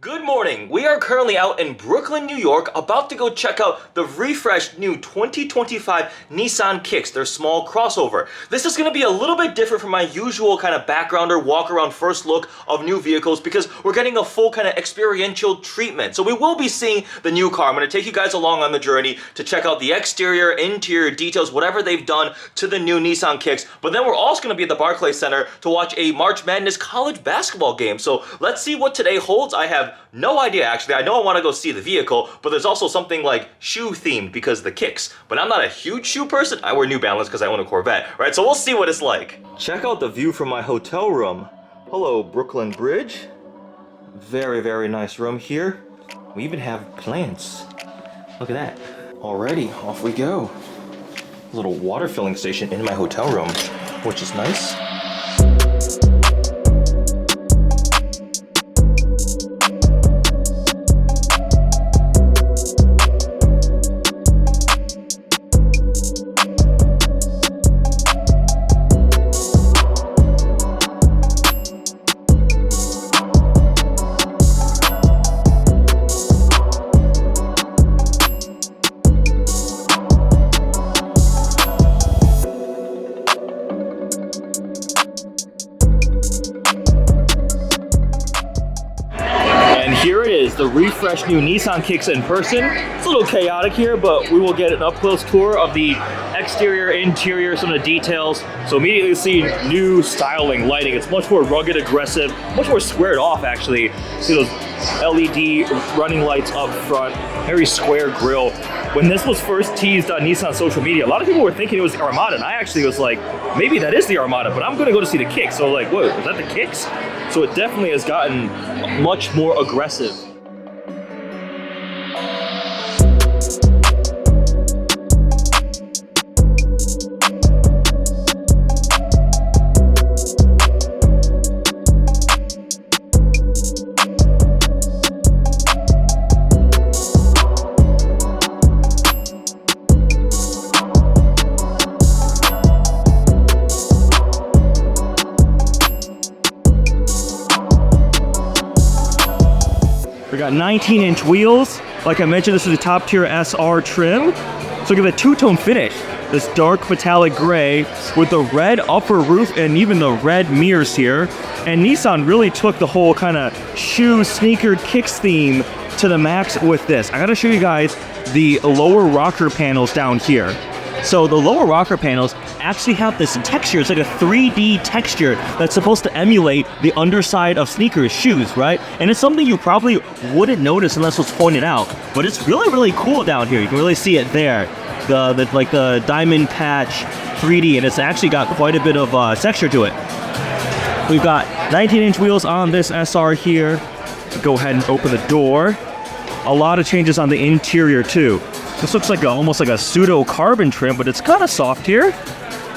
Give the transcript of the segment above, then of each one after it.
Good morning. We are currently out in Brooklyn, New York, about to go check out the refreshed new 2025 Nissan Kicks, their small crossover. This is going to be a little bit different from my usual kind of backgrounder walk-around first look of new vehicles because we're getting a full kind of experiential treatment. So we will be seeing the new car. I'm going to take you guys along on the journey to check out the exterior, interior details, whatever they've done to the new Nissan Kicks. But then we're also going to be at the Barclays Center to watch a March Madness college basketball game. So let's see what today holds. I have no idea, actually. I know I want to go see the vehicle, but there's also something like shoe themed because of the Kicks. But I'm not a huge shoe person. I wear New Balance because I own a Corvette, right? So we'll see what it's like. Check out the view from my hotel room. Hello, Brooklyn Bridge. Very, very nice room here. We even have plants. Look at that. Alrighty, off we go. A little water filling station in my hotel room, which is nice. Here it is, the refreshed new Nissan Kicks in person. It's a little chaotic here, but we will get an up-close tour of the exterior, interior, some of the details. So immediately see new styling, lighting. It's much more rugged, aggressive, much more squared off actually. See those LED running lights up front, very square grille. When this was first teased on Nissan social media, a lot of people were thinking it was the Armada, and I actually was like, maybe that is the Armada, but I'm gonna go to see the Kicks. So like, whoa, is that the Kicks? So it definitely has gotten much more aggressive. We got 19-inch wheels. Like I mentioned, this is a top tier SR trim. So look at the two-tone finish. This dark metallic gray with the red upper roof and even the red mirrors here. And Nissan really took the whole kind of shoe sneaker kicks theme to the max with this. I gotta show you guys the lower rocker panels down here. So the lower rocker panels actually have this texture. It's like a 3D texture that's supposed to emulate the underside of sneakers, shoes, right? And it's something you probably wouldn't notice unless it was pointed out. But it's really, really cool down here. You can really see it there. The diamond patch 3D, and it's actually got quite a bit of texture to it. We've got 19-inch wheels on this SR here. Go ahead and open the door. A lot of changes on the interior too. This looks like almost like a pseudo carbon trim, but it's kind of soft here.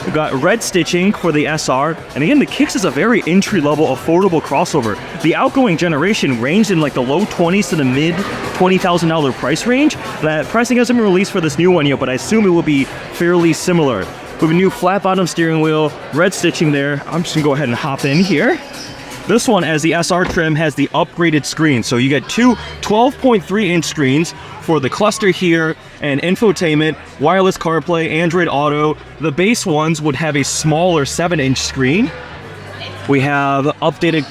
We've got red stitching for the SR, and again, the Kicks is a very entry-level, affordable crossover. The outgoing generation ranged in like the low 20s to the mid $20,000 price range. That pricing hasn't been released for this new one yet, but I assume it will be fairly similar. We have a new flat-bottom steering wheel, red stitching there. I'm just gonna go ahead and hop in here. This one, as the SR trim, has the upgraded screen. So you get two 12.3-inch screens for the cluster here and infotainment, wireless CarPlay, Android Auto. The base ones would have a smaller 7-inch screen. We have updated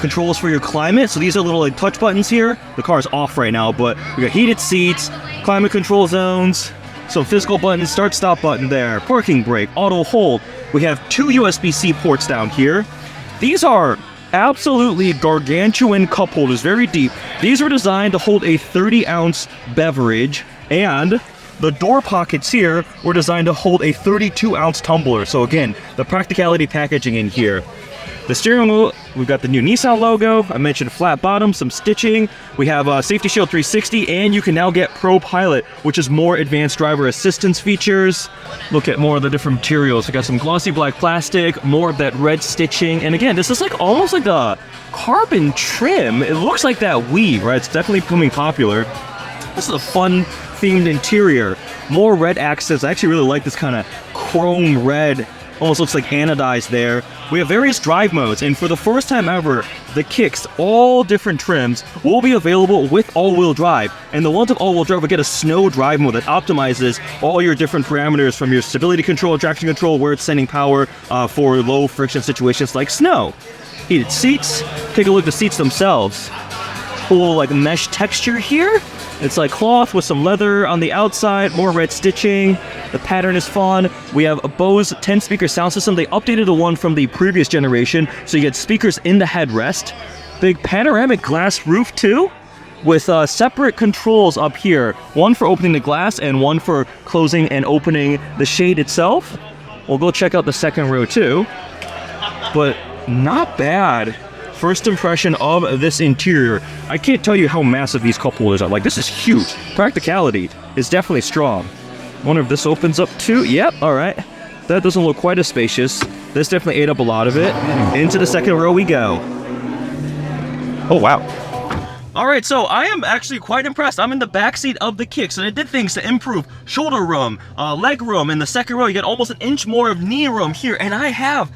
controls for your climate. So these are little like touch buttons here. The car is off right now, but we got heated seats, climate control zones, some physical buttons, start stop button there, parking brake, auto hold. We have two USB-C ports down here. These are absolutely gargantuan cup holders, very deep. These were designed to hold a 30-ounce beverage, and the door pockets here were designed to hold a 32-ounce tumbler. So again, the practicality packaging in here. The steering wheel, we've got the new Nissan logo. I mentioned flat bottom, some stitching. We have Safety Shield 360, and you can now get Pro Pilot, which is more advanced driver assistance features. Look at more of the different materials. We got some glossy black plastic, more of that red stitching. And again, this is like almost like a carbon trim. It looks like that weave, right? It's definitely becoming popular. This is a fun themed interior. More red accents. I actually really like this kind of chrome red almost looks like anodized there. We have various drive modes, and for the first time ever, the Kicks, all different trims, will be available with all-wheel drive. And the ones with all-wheel drive will get a snow drive mode that optimizes all your different parameters from your stability control, traction control, where it's sending power for low friction situations like snow. Heated seats. Take a look at the seats themselves. Cool like mesh texture here. It's like cloth with some leather on the outside, more red stitching. The pattern is fun. We have a Bose 10-speaker sound system. They updated the one from the previous generation, so you get speakers in the headrest. Big panoramic glass roof too, with separate controls up here. One for opening the glass and one for closing and opening the shade itself. We'll go check out the second row too. But not bad. First impression of this interior. I can't tell you how massive these cup holders are. Like, this is huge. Practicality is definitely strong. Wonder if this opens up too. Yep, all right. That doesn't look quite as spacious. This definitely ate up a lot of it. Into the second row we go. Oh, wow. All right, so I am actually quite impressed. I'm in the back seat of the Kicks, and it did things to improve shoulder room, leg room. In the second row, you get almost an inch more of knee room here, and I have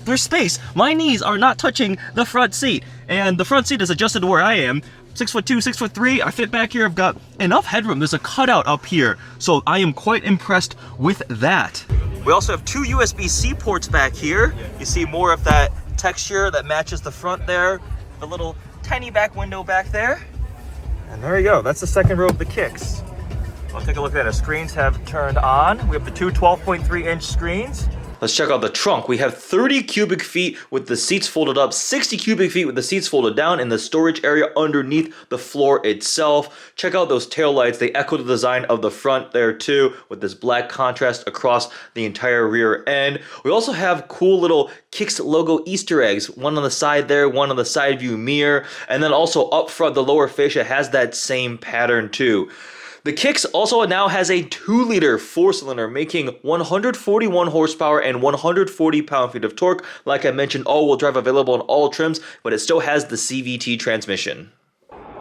there's space. My knees are not touching the front seat, and the front seat is adjusted to where I am. 6'2", 6'3". I fit back here. I've got enough headroom. There's a cutout up here, so I am quite impressed with that. We also have 2 USB-C ports back here. You see more of that texture that matches the front there. The little tiny back window back there. And there you go. That's the second row of the Kicks. I'll take a look at it. The screens have turned on. We have the two 12.3-inch screens. Let's check out the trunk. We have 30 cubic feet with the seats folded up, 60 cubic feet with the seats folded down, in the storage area underneath the floor itself. Check out those taillights. They echo the design of the front there too, with this black contrast across the entire rear end. We also have cool little Kicks logo Easter eggs, one on the side there, one on the side view mirror, and then also up front, the lower fascia has that same pattern too. The Kicks also now has a 2-liter 4-cylinder, making 141 horsepower and 140 pound-feet of torque. Like I mentioned, all-wheel drive available in all trims, but it still has the CVT transmission.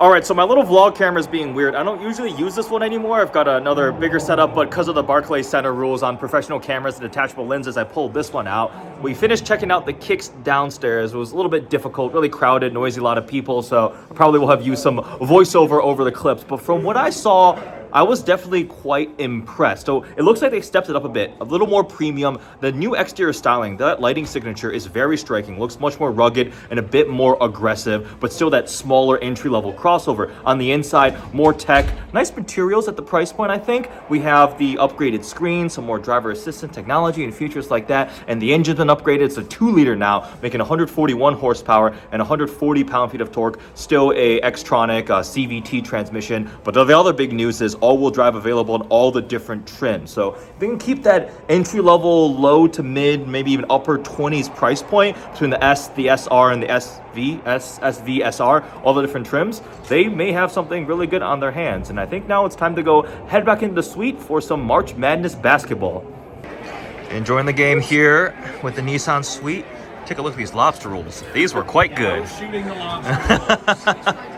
Alright, so my little vlog camera is being weird. I don't usually use this one anymore. I've got another bigger setup, but because of the Barclays Center rules on professional cameras and detachable lenses, I pulled this one out. We finished checking out the Kicks downstairs. It was a little bit difficult, really crowded, noisy, a lot of people, so I probably will have used some voiceover over the clips. But from what I saw, I was definitely quite impressed. So it looks like they stepped it up a bit, a little more premium. The new exterior styling, that lighting signature is very striking, looks much more rugged and a bit more aggressive, but still that smaller entry-level crossover. On the inside, more tech, nice materials at the price point, I think. We have the upgraded screen, some more driver assistant technology and features like that, and the engine's been upgraded. It's a 2-liter now, making 141 horsepower and 140 pound-feet of torque. Still a Xtronic CVT transmission, but the other big news is all-wheel drive available in all the different trims. So if they can keep that entry-level, low to mid, maybe even upper 20s price point between the S, the SR, and the SV, SR, all the different trims, they may have something really good on their hands. And I think now it's time to go head back into the suite for some March Madness basketball. Enjoying the game here with the Nissan suite. Take a look at these lobster rolls. These were quite good. I was shooting the lobster.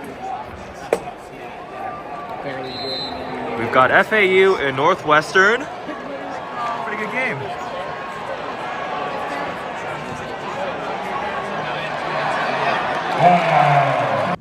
We've got FAU and Northwestern. Pretty good game.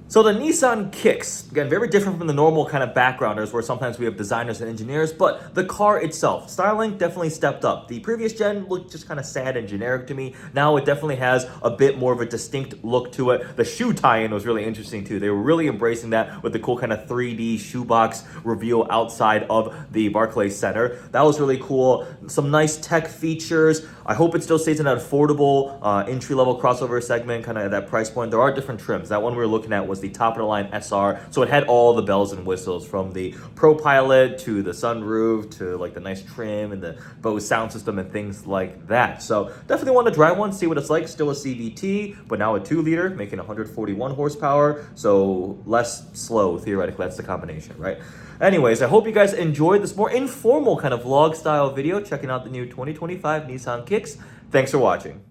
So the Nissan Kicks, again, very different from the normal kind of backgrounders where sometimes we have designers and engineers, but the car itself, styling definitely stepped up. The previous gen looked just kind of sad and generic to me. Now it definitely has a bit more of a distinct look to it. The shoe tie-in was really interesting too. They were really embracing that with the cool kind of 3D shoebox reveal outside of the Barclays Center. That was really cool. Some nice tech features. I hope it still stays in that affordable entry-level crossover segment, kind of at that price point. There are different trims. That one we were looking at was the top-of-the-line SR, so it had all the bells and whistles from the Pro Pilot to the sunroof to like the nice trim and the Bose sound system and things like that. So definitely want to drive one, see what it's like. Still a CVT, but now a 2-liter, making 141 horsepower, so less slow theoretically. That's the combination, right? Anyways, I hope you guys enjoyed this more informal kind of vlog style video, checking out the new 2025 Nissan Kicks. Thanks for watching.